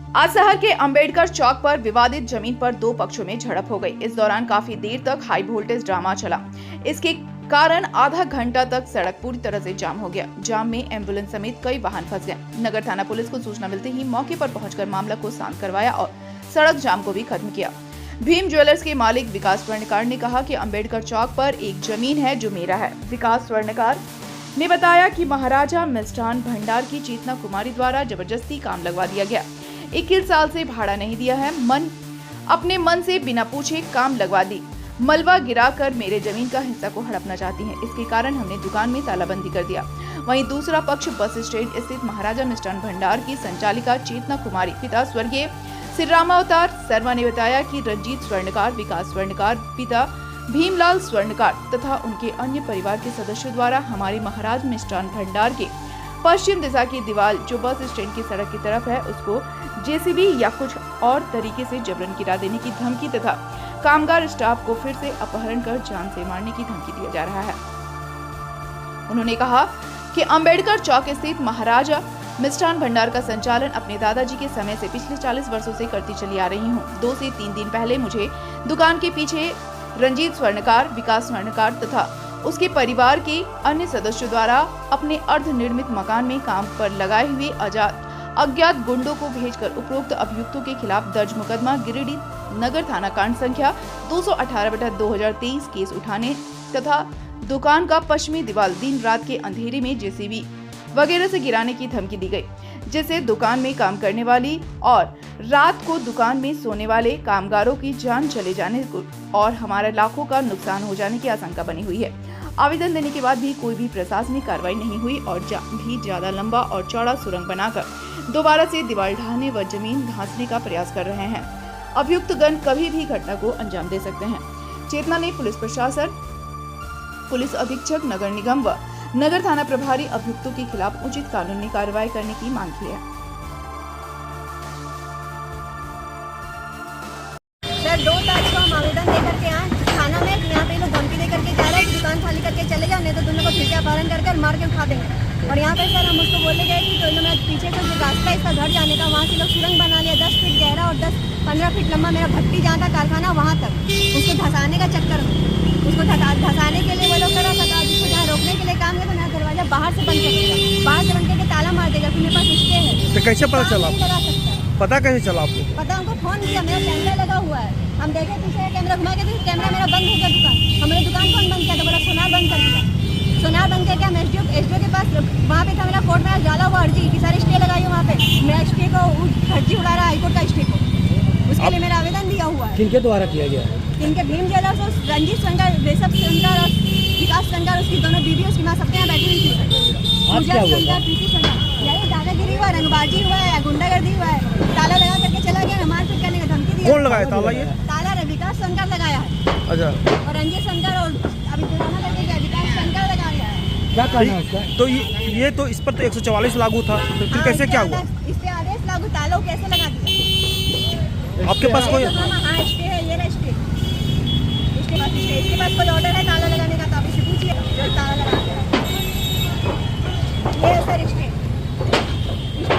आज शहर के अंबेडकर चौक पर विवादित जमीन पर दो पक्षों में झड़प हो गई। इस दौरान काफी देर तक हाई वोल्टेज ड्रामा चला। इसके कारण आधा घंटा तक सड़क पूरी तरह से जाम हो गया। जाम में एम्बुलेंस समेत कई वाहन फंस गए। नगर थाना पुलिस को सूचना मिलते ही मौके पर पहुंचकर मामला को शांत करवाया और सड़क जाम को भी खत्म किया। भीम ज्वेलर्स के मालिक विकास स्वर्णकार ने कहा कि अंबेडकर चौक पर एक जमीन है जो मेरा है। विकास स्वर्णकार ने बताया कि महाराजा मिष्ठान भंडार की चेतना कुमारी द्वारा जबरदस्ती काम लगवा दिया गया। 21 साल से भाड़ा नहीं दिया है, अपने मन से बिना पूछे काम लगवा दी। मलबा गिराकर मेरे जमीन का हिस्सा को हड़पना चाहती हैं। इसके कारण हमने दुकान में तालाबंदी कर दिया। वहीं दूसरा पक्ष बस स्टैंड स्थित महाराजा मिष्ठान भंडार की संचालिका चेतना कुमारी पिता स्वर्गीय श्री रामावतार शर्मा ने बताया कि रंजीत स्वर्णकार, विकास स्वर्णकार, पिता भीमलाल स्वर्णकार तथा उनके अन्य परिवार के सदस्यों द्वारा हमारे महाराज मिष्ठान भंडार के पश्चिम दिशा की दीवार जो बस स्टैंड की सड़क की तरफ है उसको जेसीबी या कुछ और तरीके से जबरन गिरा देने की धमकी तथा कामगार स्टाफ को फिर से अपहरण कर जान से मारने की धमकी दिया जा रहा है। उन्होंने कहा कि अंबेडकर चौक स्थित महाराजा मिष्ठान भंडार का संचालन अपने दादाजी के समय से पिछले 40 वर्षों से करती चली आ रही हूँ। 2 से 3 दिन पहले मुझे दुकान के पीछे रंजीत स्वर्णकार, विकास स्वर्णकार तथा उसके परिवार के अन्य सदस्यों द्वारा अपने अर्धनिर्मित मकान में काम पर लगाए हुए अज्ञात गुंडों को भेजकर उपरोक्त अभियुक्तों के खिलाफ दर्ज मुकदमा गिरिडीह नगर थाना कांड संख्या 218/2023 केस उठाने तथा दुकान का पश्चिमी दीवार दिन रात के अंधेरे में जेसीबी वगैरह से गिराने की धमकी दी गई, जिससे दुकान में काम करने वाली और रात को दुकान में सोने वाले कामगारों की जान चले जाने और हमारे लाखों का नुकसान हो जाने की आशंका बनी हुई है। आवेदन देने के बाद भी कोई भी प्रशासनिक कार्रवाई नहीं हुई और भी ज्यादा लंबा और चौड़ा सुरंग बनाकर दोबारा से दीवार ढाने व जमीन धंसने का प्रयास कर रहे हैं। अभियुक्तगण कभी भी घटना को अंजाम दे सकते हैं। चेतना ने पुलिस प्रशासन, पुलिस अधीक्षक नगर निगम व नगर थाना प्रभारी अभियुक्तों के खिलाफ उचित कानूनी कार्रवाई करने की मांग की है। सर 2 तारीख को हम आवेदन देकर के आए थाना में, यहाँ पे लोग धमकी देकर के जा रहे हैं दुकान खाली करके चले जाओ, नहीं तो दोनों को फिर से अपहरण करके मार के उठा देंगे। और यहाँ पे सर हम उसको बोले गए कि तो इन्होंने पीछे से जो रास्ता इसका घर जाने का वहाँ से लोग सुरंग बना लिया 10 फीट गहरा और 10-15 फीट लंबा। मेरा भट्टी जहाँ था कारखाना वहाँ तक उसको धसाने का चक्कर, उसको धसाने के लिए वो लोग करा था। जिसको जहाँ रोकने के लिए काम किया तो मेरा दरवाजा बाहर से बंद कर देगा, बाहर से बंद करके ताला मार देगा। फिर मेरे पास स्टे है। तो कैसे पता चला? पता कैसे चला आपको? पता उनको फोन किया, मेरा कैमरा लगा हुआ है। हम देखे पीछे कैमरा घुमा के तो कैमरा मेरा बंद हो गया दुकान। हमारे दुकान कौन बंद किया? तो बोला सोनार बंद कर दिया। सोनार बंद करके हम एसडीओ के पास वहाँ पे था मेरा कोर्ट में डाला हुआ अर्जी की सारी स्टे लगाई है। वहाँ पे मेरा स्टे को फर्जी उड़ा रहा है हाईकोर्ट का स्टे को, उसके लिए मेरा आवेदन दिया हुआ है। किनके द्वारा किया गया? इनके भीम ज्वेलर्स और रंजीत शंकर, रेशम शंकर और विकास शंकर, उसकी दोनों बीवी उसकी माँ सबके यहाँ बैठी हुई थी। पूजा शंकर, प्रीति शंकर, यही दादागिरी हुआ, रंगबाजी हुआ है, गुंडागर्दी हुआ है। ताला लगा करके चला गया, मारपीट करने का धमकी दिया। कौन लगाया ताला? ये ताला विकास शंकर लगाया है। अच्छा। और रंजीत शंकर और अभी जुर्माना करके गया विकास शंकर लगाया है। क्या कहना है उसका? तो ये तो इस पर तो 144 लागू था, तो फिर कैसे क्या हुआ? इस पे आदेश लागू, ताला कैसे लगा दिया? आपके पास कोई? हाँ स्टे है, ये रहा स्टे। इसके पास कोई ऑर्डर है ताला लगाने का? तो आप इसे पूछिए जो ताला लगा दिया। ये है सर स्टे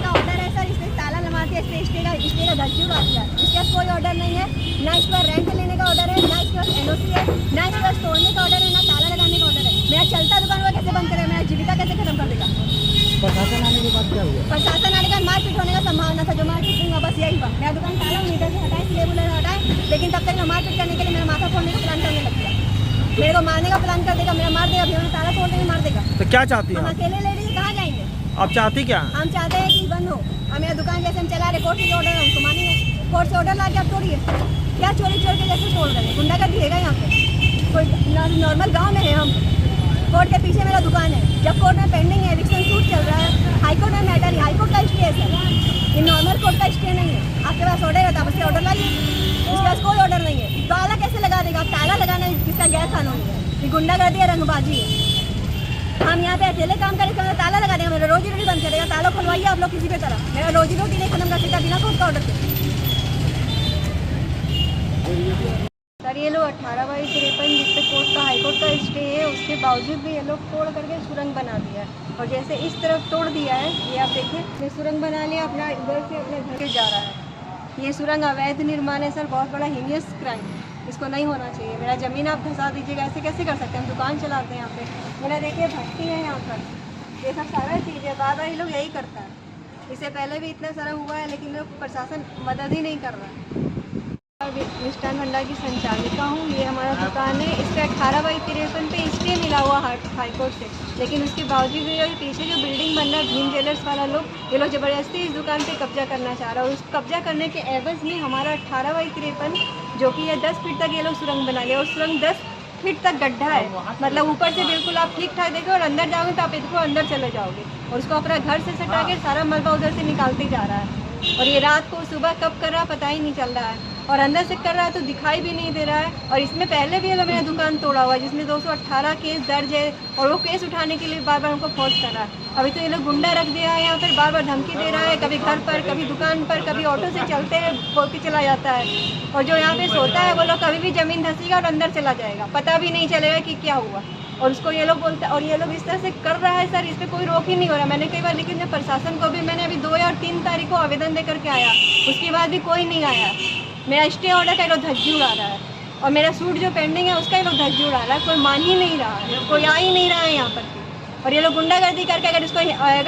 का ऑर्डर है सर। इसमें ताला लगाते हैं, स्टे का धरती उड़ा दिया। इसके पास कोई ऑर्डर नहीं है, ना इस पर रेंट लेने का ऑर्डर है, ना इसके पास एनओसी है, ना इसके पास तोड़ने का ऑर्डर है, ना ताला लगाने का ऑर्डर है। मेरा चलता दुकान वो कैसे बंद करेगा? मेरा जीविका कैसे खत्म कर देगा? प्रशासन आने के बाद क्या हुआ? प्रशासन आने का मारपीट होने का संभावना था, जो मारपीट हुआ बस यही हुआ। मेरा दुकान ताला मीटर से हटाए, स्लेब हटाए, लेकिन तब तक मैं मारपीट करने के लिए मेरा माथा फोड़ने का प्लान करने लग गया। मेरे को मारने का प्लान कर देगा, मेरा मार देगा, फिर मैं ताला तोड़ देंगे, मार देगा। तो क्या चाहती हैं? हम अकेले लेडीज कहाँ जाएंगे? आप चाहती क्या? हम चाहते हैं कि बंद हो। हम मेरा दुकान जैसे हम चला रहे, कोर्ट से ऑर्डर है उसको मानेंगे। कोर्ट से ऑर्डर ला के आप तोड़िए, क्या चोरी चोर के जैसे तोड़ रहे हैं? गुंडागर्दी है यहाँ पे? कोई नॉर्मल गाँव में है हम? कोर्ट के पीछे मेरा दुकान है। जब कोर्ट में पेंडिंग है, एविक्शन सूट चल रहा है, हाईकोर्ट में मैटर है, हाईकोर्ट का स्टे है सर, ये नॉर्मल कोर्ट का स्टे नहीं है। आपके पास ऑर्डर है तो आप उससे ऑर्डर लाइए, उसके पास कोई ऑर्डर नहीं है। ताला कैसे लगा देगा? ताला लगाना इसका गैर कानूनी है, ये गुंडागर्दी है, रंगबाजी है। हम यहाँ पे अकेले काम करेंगे, ताला लगा देगा, मेरा रोजी रोटी बंद करेगा। ताला खुलवाइए आप लोग किसी भी तरह, मेरा रोजी रोटी नहीं खत्म कर सकता बिना कोर्ट का ऑर्डर के। सर ये लोग 18/53 जिसपे कोर्ट का हाईकोर्ट का स्टे है उसके उसके बावजूद भी ये लोग तोड़ करके सुरंग बना दिया है। और जैसे इस तरफ तोड़ दिया है, ये आप देखिए, ये सुरंग बना लिया, अपना इधर से अपने घर के जा रहा है। ये सुरंग अवैध निर्माण है सर, बहुत बड़ा हीनियस क्राइम, इसको नहीं होना चाहिए। मेरा ज़मीन आप धंसा दीजिएगा, ऐसे कैसे कर सकते हैं? हम दुकान चलाते हैं यहाँ पे, मेरा देखिए भट्टी है यहाँ पर, ये सब सारा चीज़ है। बार बार ये लोग यही करता है, इससे पहले भी इतना सारा हुआ है, लेकिन लोग प्रशासन मदद ही नहीं कर रहा है। मिष्ठान भंडार की संचालिका हूँ। ये हमारा दुकान है, इस पर 18/53 पे स्टे मिला हुआ हाईकोर्ट से, लेकिन उसके बावजूद भी पीछे जो बिल्डिंग बन रहा है भीम ज्वेलर्स वाला लोग, ये लोग ज़बरदस्ती इस दुकान पे कब्जा करना चाह रहा है। और उस कब्जा करने के एवज में हमारा 18/53 जो कि ये 10 फीट तक ये लोग सुरंग बना लिया, और सुरंग 10 फीट तक गड्ढा है, मतलब ऊपर से बिल्कुल आप ठीक ठाक देखो और अंदर जाओगे तो आप इसको अंदर चले जाओगे, और उसको अपना घर से सटा के सारा मलबा उधर से निकालते जा रहा है। और ये रात को सुबह कब कर रहा पता ही नहीं चल रहा है, और अंदर से कर रहा है तो दिखाई भी नहीं दे रहा है। और इसमें पहले भी ये लोग मेरा दुकान तोड़ा हुआ है, जिसमें 218 केस दर्ज है, और वो केस उठाने के लिए बार बार हमको फोर्स कर रहा है। अभी तो ये लोग गुंडा रख दिया है यहाँ पर, बार बार धमकी दे रहा है, कभी घर पर, कभी दुकान पर, कभी ऑटो से चलते हैं बोल के चला जाता है। और जो यहाँ पे सोता है वो लोग कभी भी ज़मीन धंसेगा और अंदर चला जाएगा, पता भी नहीं चलेगा कि क्या हुआ। और उसको ये लोग बोलते हैं, और ये लोग इस तरह से कर रहा है सर, इस पर कोई रोक ही नहीं हो रहा। मैंने कई बार, लेकिन प्रशासन को भी मैंने अभी 2 या 3 तारीख को आवेदन दे करके आया, उसके बाद भी कोई नहीं आया। मेरा स्टे ऑर्डर का ये लोग धज्जी उड़ा रहा है, और मेरा सूट जो पेंडिंग है उसका ये लोग धज्जी उड़ा रहा है, कोई मान ही नहीं रहा है, कोई आ ही नहीं रहा है यहाँ पर। और ये लोग गुंडागर्दी करके अगर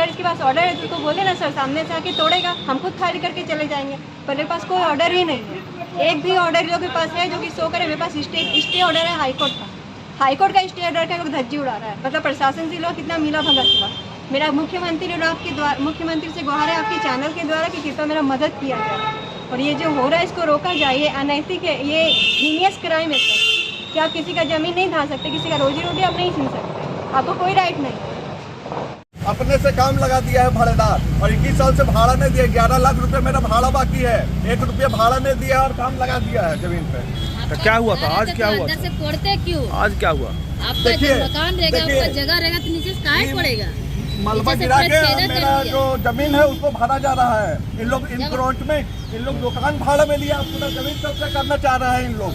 इसके पास ऑर्डर है तो उसको बोले ना सर, सामने से आके तोड़ेगा, हम खुद खाली करके चले जाएंगे, पर मेरे पास कोई ऑर्डर ही नहीं है। एक भी ऑर्डर जो के पास है जो कि शो करे, मेरे पास स्टे ऑर्डर है हाईकोर्ट का, हाईकोर्ट का स्टे ऑर्डर का लोग धज्जी उड़ा रहा है। मतलब प्रशासन से लोग कितना मिला भगत हुआ। मेरा मुख्यमंत्री से गुहार है आपके चैनल के द्वारा कि कृपया मेरा मदद किया जाए, और ये जो हो रहा है इसको रोका जाए। ये अनैतिक है, ये हीनियस क्राइम है सर, कि आप किसी का ज़मीन नहीं ढा सकते, किसी का रोजी रोटी आप नहीं छीन सकते, आपको कोई राइट नहीं। अपने से काम लगा दिया है भाड़ेदार, और 21 साल से भाड़ा नहीं दिया। 11 लाख रुपए मेरा भाड़ा बाकी है, 1 रुपया भाड़ा नहीं दिया और काम लगा दिया है जमीन पे। तो क्या हुआ था आज, क्या हुआ अंदर से तोड़ते क्यों? आज क्या हुआ? आपका जो मकान रहेगा, आपका जगह रहेगा तो नीचे से काहे पड़ेगा? मलबा गिरा के मेरा जो जमीन है उसको भरा जा रहा है। इन लोग इंक्रोचमेंट, इन लोग दुकान भाड़ा में लिया, पूरा जमीन कब्जा करना चाह रहा है। इन लोग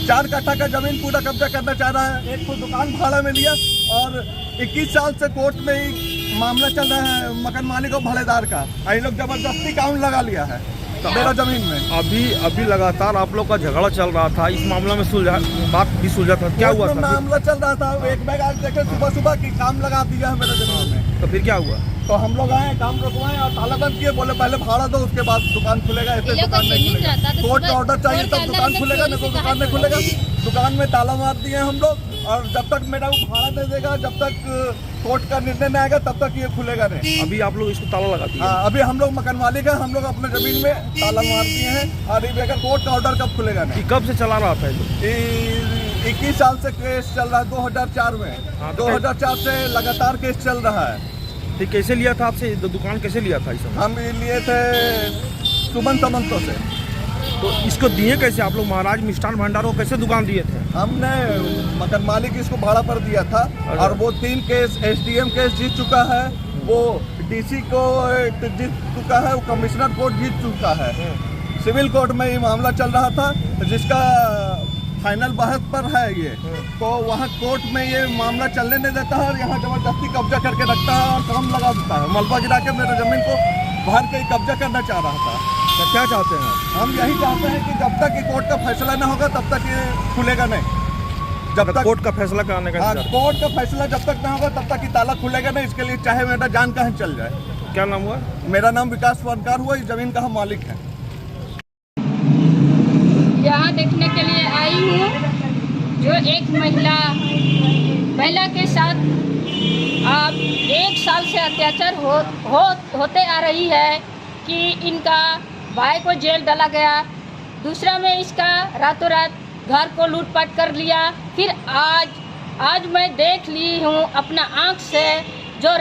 4 कट्ठा का जमीन पूरा कब्जा करना चाह रहा है। एक तो दुकान भाड़ा में लिया, और 21 साल से कोर्ट में ही मामला चल रहा है मकान मालिक और भाड़ेदार का। इन लोग जबरदस्ती काम लगा लिया है मेरा जमीन में। अभी लगातार आप लोग का झगड़ा चल रहा था, इस मामला में बात भी सुलझा था, क्या हुआ था? मामला चल रहा था, एक बैग आज देखे सुबह की काम लगा दिया है मेरे जमीन में। तो फिर क्या हुआ? तो हम लोग आए, काम रुकवाए और ताला बंद किए, बोले पहले भाड़ा दो उसके बाद दुकान खुलेगा। ऐसे दुकान नहीं खुलेगा, कोर्ट का ऑर्डर चाहिए तब दुकान खुलेगा, नहीं तो दुकान नहीं खुलेगा। दुकान में ताला मार दिए हम लोग, और जब तक मेरा वो भाड़ा नहीं देगा, जब तक कोर्ट का निर्णय नहीं आएगा तब तक ये खुलेगा नहीं। अभी आप लोग इसको ताला लगा दिए? हाँ, अभी हम लोग मकान मालिक है, हम लोग अपने जमीन में ताला मार दिए हैं, और अगर कोर्ट का ऑर्डर कब खुलेगा नहीं। कब से चला रहा था ये? 21 साल से केस चल रहा है, 2004 में। 2004 से लगातार केस चल रहा है। तो कैसे लिया था आपसे दुकान, कैसे लिया था? इस हम लिए थे सुमन समंतो से। तो इसको दिए कैसे आप लोग? महाराज मिष्ठान भंडार को कैसे दुकान दिए थे? हमने मकान मालिक इसको भाड़ा पर दिया था, और वो 3 केस SDM केस जीत चुका है, वो DC को जीत चुका है, वो कमिश्नर कोर्ट जीत चुका है। सिविल कोर्ट में ये मामला चल रहा था, जिसका फाइनल बहस पर है ये। तो वहाँ कोर्ट में ये मामला चलने नहीं देता है, और यहाँ जबरदस्ती कब्जा करके रखता है और काम लगा देता है। मलबा गिरा के मेरे जमीन को भर के कब्जा करना चाह रहा था। तो क्या चाहते हैं? हम यही चाहते हैं कि जब तक कोर्ट का फैसला न होगा तब तक ये खुलेगा नहीं। जब तक कोर्ट का फैसला कराने का कोर्ट का फैसला जब तक न होगा तब तक ये ताला खुलेगा नहीं। इसके लिए चाहे मेरा जान कहीं चल जाए। क्या नाम हुआ? मेरा नाम विकास फनकार हुआ, इस जमीन का हम मालिक है। यहाँ देखने के लिए आई हूँ जो एक महिला के साथ आप 1 साल से अत्याचार होते आ रही है, कि इनका भाई को जेल डाला गया, दूसरा में इसका रातों रात घर को लूटपाट कर लिया। फिर आज मैं देख ली हूँ अपना आँख से, जो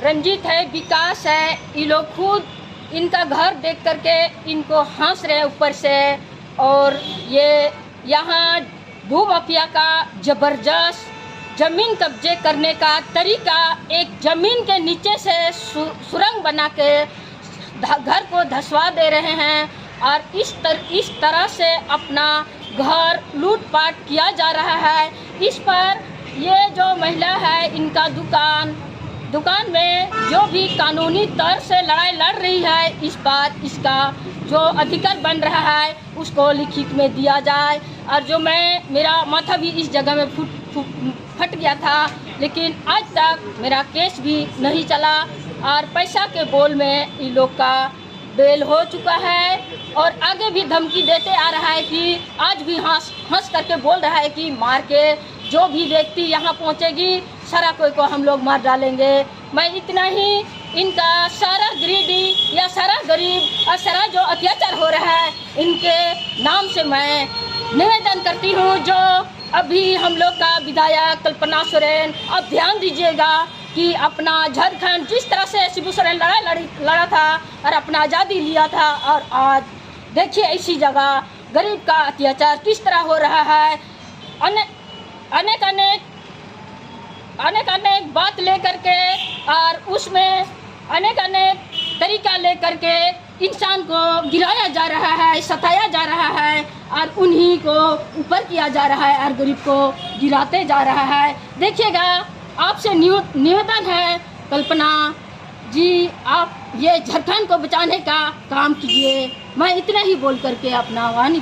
रंजीत है, विकास है, ये लोग खुद इनका घर देख करके इनको हंस रहे हैं ऊपर से। और ये यहाँ भूमाफिया का जबरदस्त जमीन कब्जे करने का तरीका, एक जमीन के नीचे से सुरंग बना के घर को धंसवा दे रहे हैं, और इस तरह से अपना घर लूटपाट किया जा रहा है। इस पर ये जो महिला है इनका दुकान में जो भी कानूनी तौर से लड़ाई लड़ रही है, इस बार इसका जो अधिकार बन रहा है उसको लिखित में दिया जाए। और जो मेरा माथा भी इस जगह में फट गया था, लेकिन आज तक मेरा केस भी नहीं चला और पैसा के बोल में इन लोग का बेल हो चुका है और आगे भी धमकी देते आ रहा है कि आज भी हंस करके बोल रहा है कि मार के जो भी व्यक्ति यहाँ पहुँचेगी सारा कोई को हम लोग मार डालेंगे। मैं इतना ही इनका सारा गरीबी या सारा गरीब और सारा जो अत्याचार हो रहा है इनके नाम से मैं निवेदन करती हूँ। जो अभी हम लोग का विधायक कल्पना सोरेन, अब ध्यान दीजिएगा कि अपना झारखंड जिस तरह से शिबू सोरेन लड़ा था और अपना आज़ादी लिया था, और आज देखिए इसी जगह गरीब का अत्याचार किस तरह हो रहा है। अनेक बात लेकर के और उसमें अनेक तरीका लेकर के इंसान को गिराया जा रहा है, सताया जा रहा है और उन्हीं को ऊपर किया जा रहा है और गरीब को गिराते जा रहा है। देखिएगा, आपसे निवेदन है कल्पना जी, आप ये झारखंड को बचाने का काम कीजिए। मैं इतना ही बोल करके अपना वाणी